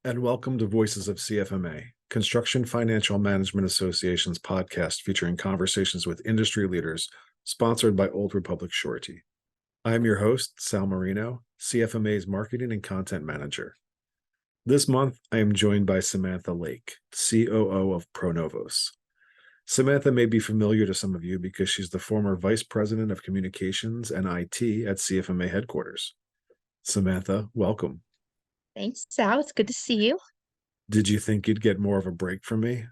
and welcome to Voices of CFMA, Construction Financial Management Association's podcast featuring conversations with industry leaders, sponsored by Old Republic Surety. I'm your host, Sal Marino, CFMA's Marketing and Content Manager. This month, I am joined by Samantha Lake, COO of ProNovos. Samantha may be familiar to some of you because she's the former Vice President of Communications and IT at CFMA headquarters. Samantha, welcome. Thanks, Sal. It's good to see you. Did you think you'd get more of a break from me?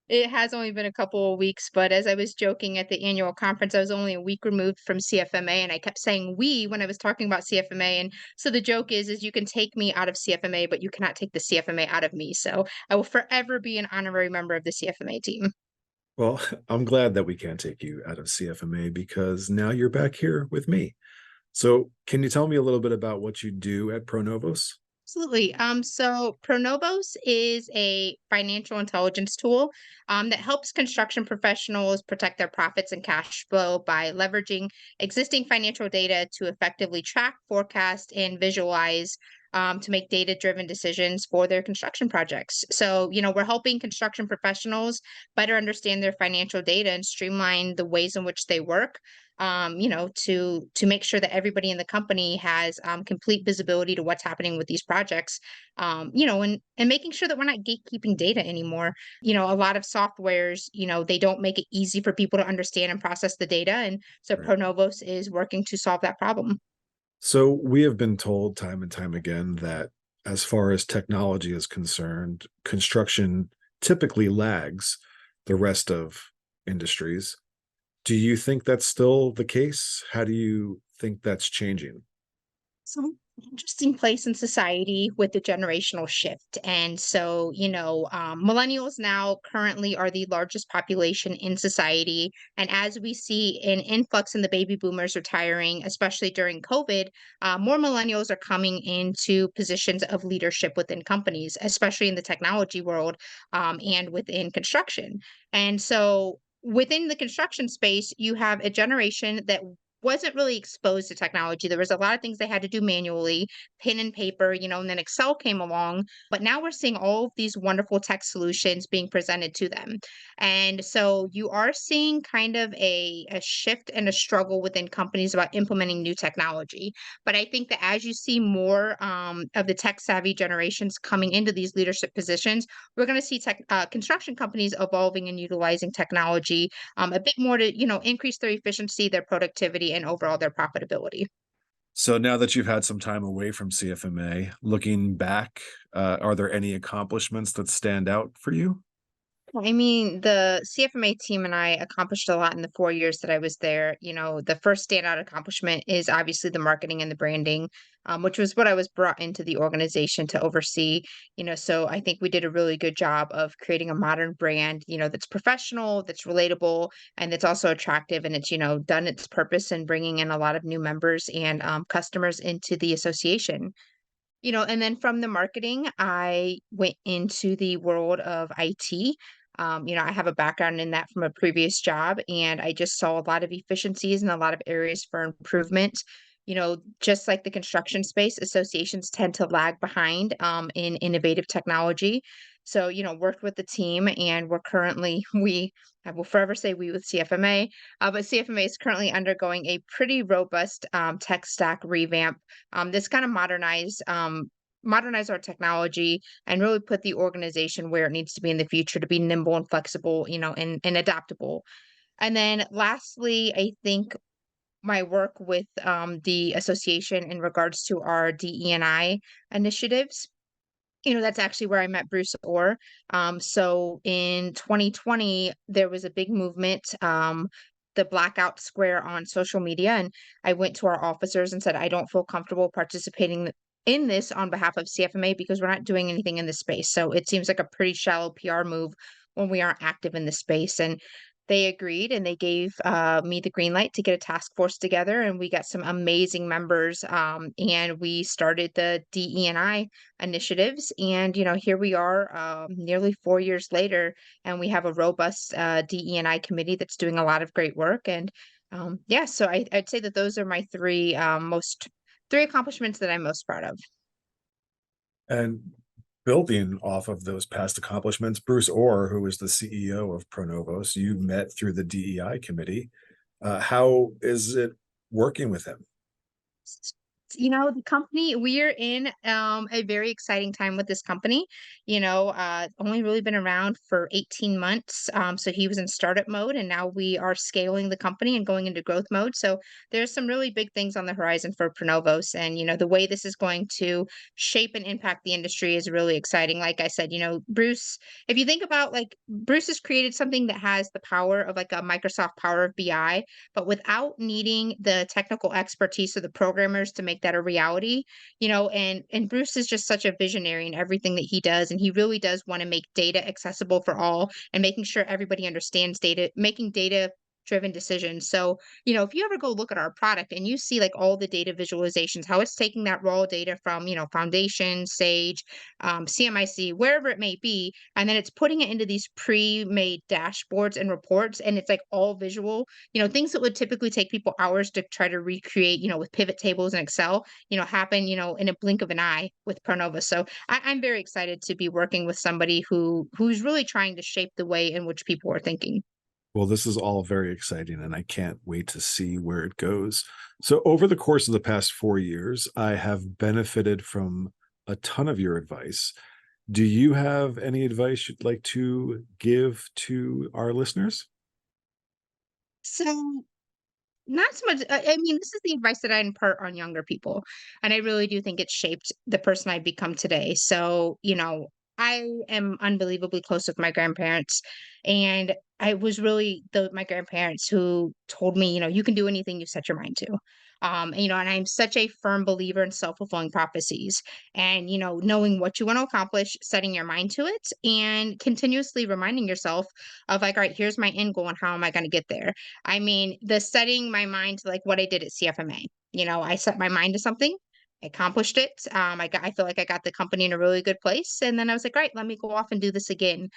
It has only been a couple of weeks, but as I was joking at the annual conference, I was only a week removed from CFMA, and I kept saying "we" when I was talking about CFMA. And so the joke is you can take me out of CFMA, but you cannot take the CFMA out of me. So I will forever be an honorary member of the CFMA team. Well, I'm glad that we can't take you out of CFMA because now you're back here with me. So, can you tell me a little bit about what you do at ProNovos? Absolutely. So ProNovos is a financial intelligence tool that helps construction professionals protect their profits and cash flow by leveraging existing financial data to effectively track, forecast, and visualize to make data-driven decisions for their construction projects. So, we're helping construction professionals better understand their financial data and streamline the ways in which they work to make sure that everybody in the company has complete visibility to what's happening with these projects, and making sure that we're not gatekeeping data anymore. A lot of softwares, they don't make it easy for people to understand and process the data, and so Right. ProNovos is working to solve that problem. So, we have been told time and time again that as far as technology is concerned, construction typically lags the rest of industries. Do you think that's still the case? How do you think that's changing? Some interesting place in society with the generational shift. And so, millennials now currently are the largest population in society. And as we see an influx in the baby boomers retiring, especially during COVID, more millennials are coming into positions of leadership within companies, especially in the technology world and within construction. And so, within the construction space, you have a generation that wasn't really exposed to technology. There was a lot of things they had to do manually, pen and paper, and then Excel came along. But now we're seeing all of these wonderful tech solutions being presented to them. And so you are seeing kind of a shift and a struggle within companies about implementing new technology. But I think that as you see more of the tech savvy generations coming into these leadership positions, we're going to see construction companies evolving and utilizing technology a bit more to increase their efficiency, their productivity, and overall their profitability. So now that you've had some time away from CFMA, looking back, are there any accomplishments that stand out for you? I mean, the CFMA team and I accomplished a lot in the 4 years that I was there. The first standout accomplishment is obviously the marketing and the branding, which was what I was brought into the organization to oversee. So I think we did a really good job of creating a modern brand, that's professional, that's relatable, and that's also attractive. And it's, done its purpose in bringing in a lot of new members and customers into the association. And then from the marketing, I went into the world of IT. I have a background in that from a previous job, and I just saw a lot of efficiencies and a lot of areas for improvement. Just like the construction space, associations tend to lag behind in innovative technology. So, worked with the team, and we're currently, I will forever say we with CFMA, but CFMA is currently undergoing a pretty robust tech stack revamp this kind of modernize our technology and really put the organization where it needs to be in the future to be nimble and flexible, and adaptable. And then lastly, I think my work with the association in regards to our DE&I initiatives. That's actually where I met Bruce Orr. So in 2020, there was a big movement, the blackout square on social media, and I went to our officers and said, I don't feel comfortable participating in this on behalf of CFMA because we're not doing anything in the space. So it seems like a pretty shallow PR move when we aren't active in the space. And they agreed and they gave me the green light to get a task force together, and we got some amazing members. And we started the DE&I initiatives. And, here we are nearly 4 years later, and we have a robust DE&I committee that's doing a lot of great work. And yeah, so I'd say that those are my three accomplishments that I'm most proud of. And building off of those past accomplishments, Bruce Orr, who is the CEO of ProNovos, you met through the DEI committee. How is it working with him? The company we're in a very exciting time with this company. Only really been around for 18 months. So he was in startup mode and now we are scaling the company and going into growth mode. So there's some really big things on the horizon for Pronovos. And the way this is going to shape and impact the industry is really exciting. Like I said, Bruce, if you think about like Bruce has created something that has the power of like a Microsoft Power of BI, but without needing the technical expertise of the programmers to make that a reality. And Bruce is just such a visionary in everything that he does, and he really does want to make data accessible for all and making sure everybody understands data, making data driven decisions. So, if you ever go look at our product and you see like all the data visualizations, how it's taking that raw data from, Foundation, Sage, CMIC, wherever it may be, and then it's putting it into these pre-made dashboards and reports, and it's like all visual, things that would typically take people hours to try to recreate, with pivot tables and Excel, happen, in a blink of an eye with Pronova. So I'm very excited to be working with somebody who's really trying to shape the way in which people are thinking. Well, this is all very exciting, and I can't wait to see where it goes. So, over the course of the past 4 years, I have benefited from a ton of your advice. Do you have any advice you'd like to give to our listeners? So not so much. I mean, this is the advice that I impart on younger people, and I really do think it's shaped the person I've become today. So, I am unbelievably close with my grandparents, and I was really my grandparents who told me, you can do anything you set your mind to. And I'm such a firm believer in self-fulfilling prophecies and, knowing what you want to accomplish, setting your mind to it, and continuously reminding yourself of like, all right, here's my end goal and how am I going to get there? I mean, the setting my mind to like what I did at CFMA. I set my mind to something, I accomplished it. I feel like I got the company in a really good place, and then I was like, right, let me go off and do this again.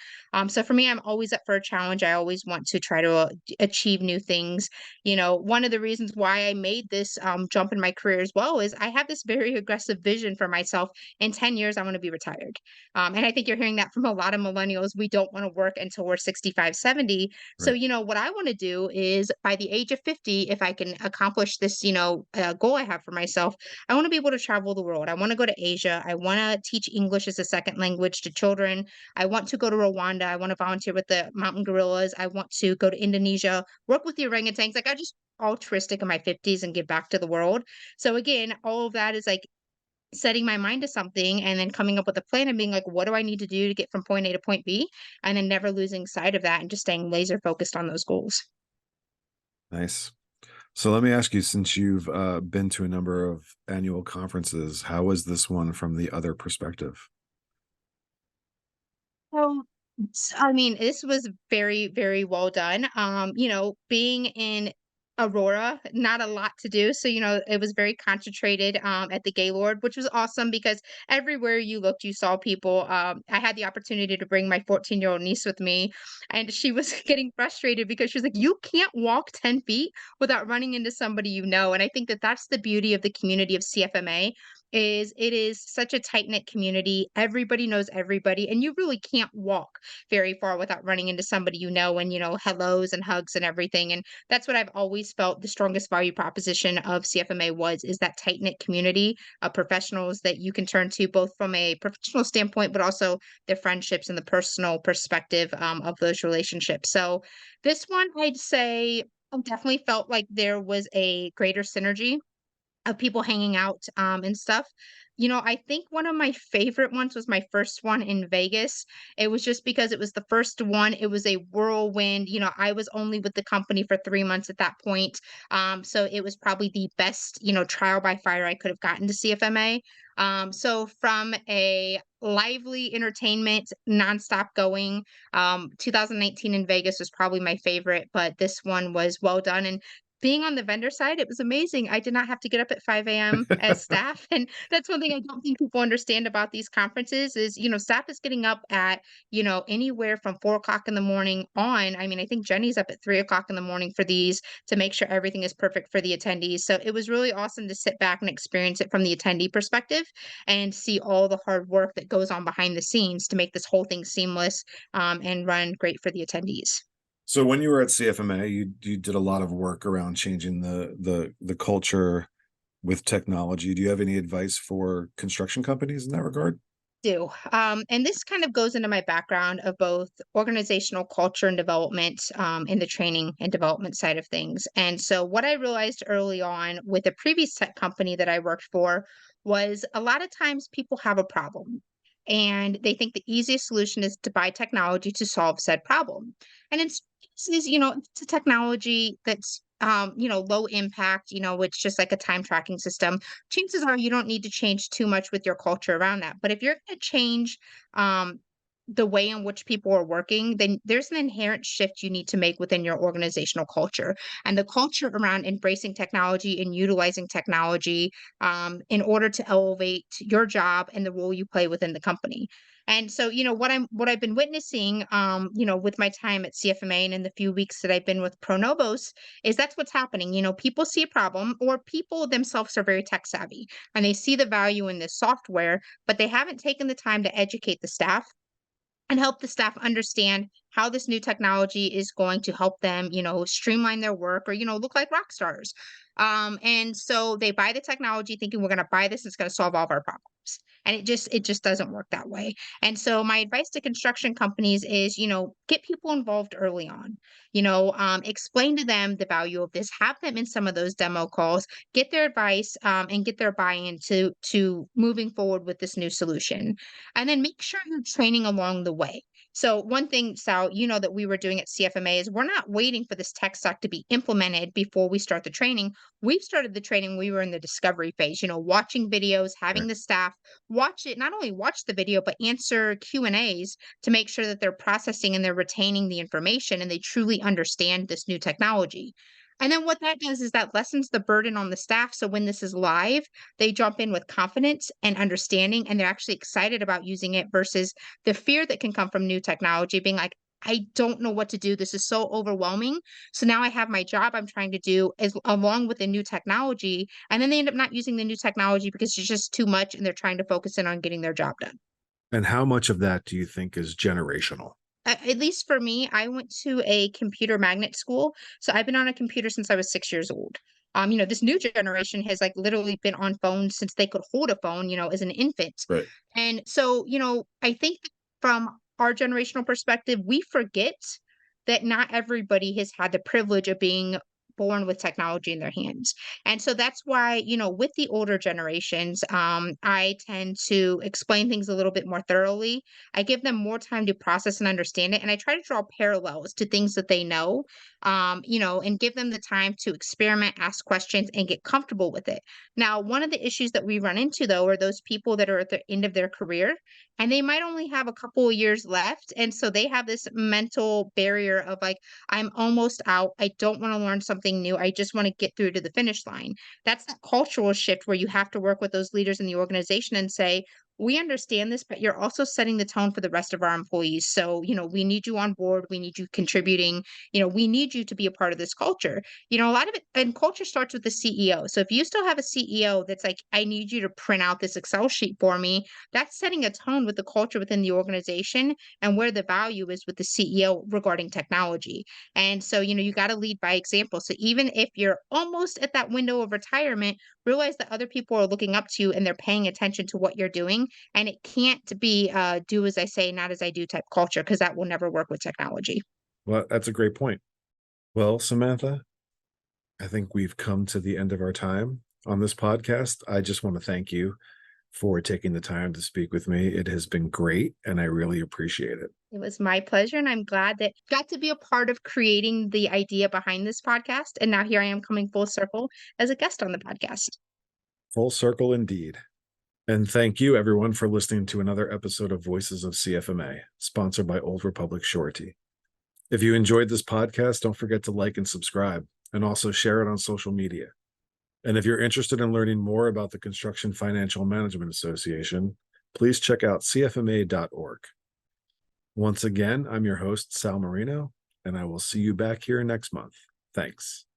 So for me, I'm always up for a challenge. I always want to try to achieve new things. One of the reasons why I made this jump in my career as well is I have this very aggressive vision for myself. In 10 years, I want to be retired. And I think you're hearing that from a lot of millennials. We don't want to work until we're 65, 70. So, Right. what I want to do is by the age of 50, if I can accomplish this, goal I have for myself, I want to be able to travel the world. I want to go to Asia. I want to teach English as a second language to children. I want to go to Rwanda. I want to volunteer with the mountain gorillas. I want to go to Indonesia, work with the orangutans. Like I just altruistic in my 50s and give back to the world. So again, all of that is like setting my mind to something and then coming up with a plan and being like, what do I need to do to get from point A to point B? And then never losing sight of that and just staying laser focused on those goals. Nice. So, let me ask you, since you've been to a number of annual conferences, how was this one from the other perspective? So, I mean, this was very, very well done. Being in Aurora, not a lot to do. So, it was very concentrated at the Gaylord, which was awesome because everywhere you looked, you saw people. I had the opportunity to bring my 14-year-old niece with me, and she was getting frustrated because she was like, you can't walk 10 feet without running into somebody you know. And I think that that's the beauty of the community of CFMA is it is such a tight-knit community. Everybody knows everybody, and you really can't walk very far without running into somebody you know and, hellos and hugs and everything. And that's what I've always felt the strongest value proposition of CFMA was is that tight-knit community of professionals that you can turn to both from a professional standpoint, but also their friendships and the personal perspective of those relationships. So this one, I'd say I definitely felt like there was a greater synergy of people hanging out, and stuff. I think one of my favorite ones was my first one in Vegas. It was just because it was the first one. It was a whirlwind. I was only with the company for 3 months at that point. So it was probably the best, trial by fire I could have gotten to CFMA. So from a lively entertainment, nonstop going, 2019 in Vegas was probably my favorite, but this one was well done. And being on the vendor side, it was amazing. I did not have to get up at 5 a.m. as staff, and that's one thing I don't think people understand about these conferences is, staff is getting up at, anywhere from 4 o'clock in the morning on. I mean, I think Jenny's up at 3 o'clock in the morning for these to make sure everything is perfect for the attendees. So it was really awesome to sit back and experience it from the attendee perspective and see all the hard work that goes on behind the scenes to make this whole thing seamless, and run great for the attendees. So when you were at CFMA, you did a lot of work around changing the culture with technology. Do you have any advice for construction companies in that regard? Do. And this kind of goes into my background of both organizational culture and development, in the training and development side of things. And so, what I realized early on with a previous tech company that I worked for was a lot of times people have a problem and they think the easiest solution is to buy technology to solve said problem. And in some cases, it's a technology that's low impact, it's just like a time tracking system. Chances are you don't need to change too much with your culture around that. But if you're going to change um, the way in which people are working, then there's an inherent shift you need to make within your organizational culture. And the culture around embracing technology and utilizing technology, in order to elevate your job and the role you play within the company. And so, what I've been witnessing, with my time at CFMA and in the few weeks that I've been with ProNovos, is that's what's happening. People see a problem, or people themselves are very tech savvy and they see the value in this software, but they haven't taken the time to educate the staff and help the staff understand how this new technology is going to help them, streamline their work or, look like rock stars. And so they buy the technology thinking we're going to buy this, it's going to solve all of our problems. And it just doesn't work that way. And so my advice to construction companies is, get people involved early on. Explain to them the value of this, have them in some of those demo calls, get their advice, and get their buy-in to moving forward with this new solution. And then make sure you're training along the way. So one thing, Sal, that we were doing at CFMA is we're not waiting for this tech stack to be implemented before we start the training. We started the training, we were in the discovery phase, watching videos, having Right. the staff watch it, not only watch the video, but answer Q&As to make sure that they're processing and they're retaining the information and they truly understand this new technology. And then what that does is that lessens the burden on the staff. So when this is live, they jump in with confidence and understanding, and they're actually excited about using it versus the fear that can come from new technology being like, I don't know what to do. This is so overwhelming. So now I have my job I'm trying to do as along with the new technology. And then they end up not using the new technology because it's just too much and they're trying to focus in on getting their job done. And how much of that do you think is generational? At least for me, I went to a computer magnet school. So I've been on a computer since I was 6 years old. This new generation has like literally been on phones since they could hold a phone, as an infant. Right. And so, I think from our generational perspective, we forget that not everybody has had the privilege of being born with technology in their hands. And so that's why, with the older generations, I tend to explain things a little bit more thoroughly. I give them more time to process and understand it. And I try to draw parallels to things that they know, and give them the time to experiment, ask questions, and get comfortable with it. Now, one of the issues that we run into, though, are those people that are at the end of their career and they might only have a couple of years left. And so they have this mental barrier of like, I'm almost out. I don't want to learn something new. I just want to get through to the finish line. That's that cultural shift where you have to work with those leaders in the organization and say, we understand this, but you're also setting the tone for the rest of our employees. So, we need you on board. We need you contributing. We need you to be a part of this culture. A lot of it and culture starts with the CEO. So if you still have a CEO that's like, I need you to print out this Excel sheet for me, that's setting a tone with the culture within the organization and where the value is with the CEO regarding technology. And so, you got to lead by example. So even if you're almost at that window of retirement, realize that other people are looking up to you and they're paying attention to what you're doing. And it can't be do as I say, not as I do type culture, because that will never work with technology. Well, that's a great point. Well, Samantha, I think we've come to the end of our time on this podcast. I just want to thank you for taking the time to speak with me. It has been great, and I really appreciate it. It was my pleasure, and I'm glad that got to be a part of creating the idea behind this podcast. And now here I am coming full circle as a guest on the podcast. Full circle indeed. And thank you, everyone, for listening to another episode of Voices of CFMA, sponsored by Old Republic Surety. If you enjoyed this podcast, don't forget to like and subscribe. and also share it on social media. And if you're interested in learning more about the Construction Financial Management Association, please check out cfma.org. Once again, I'm your host, Sal Marino, and I will see you back here next month. Thanks.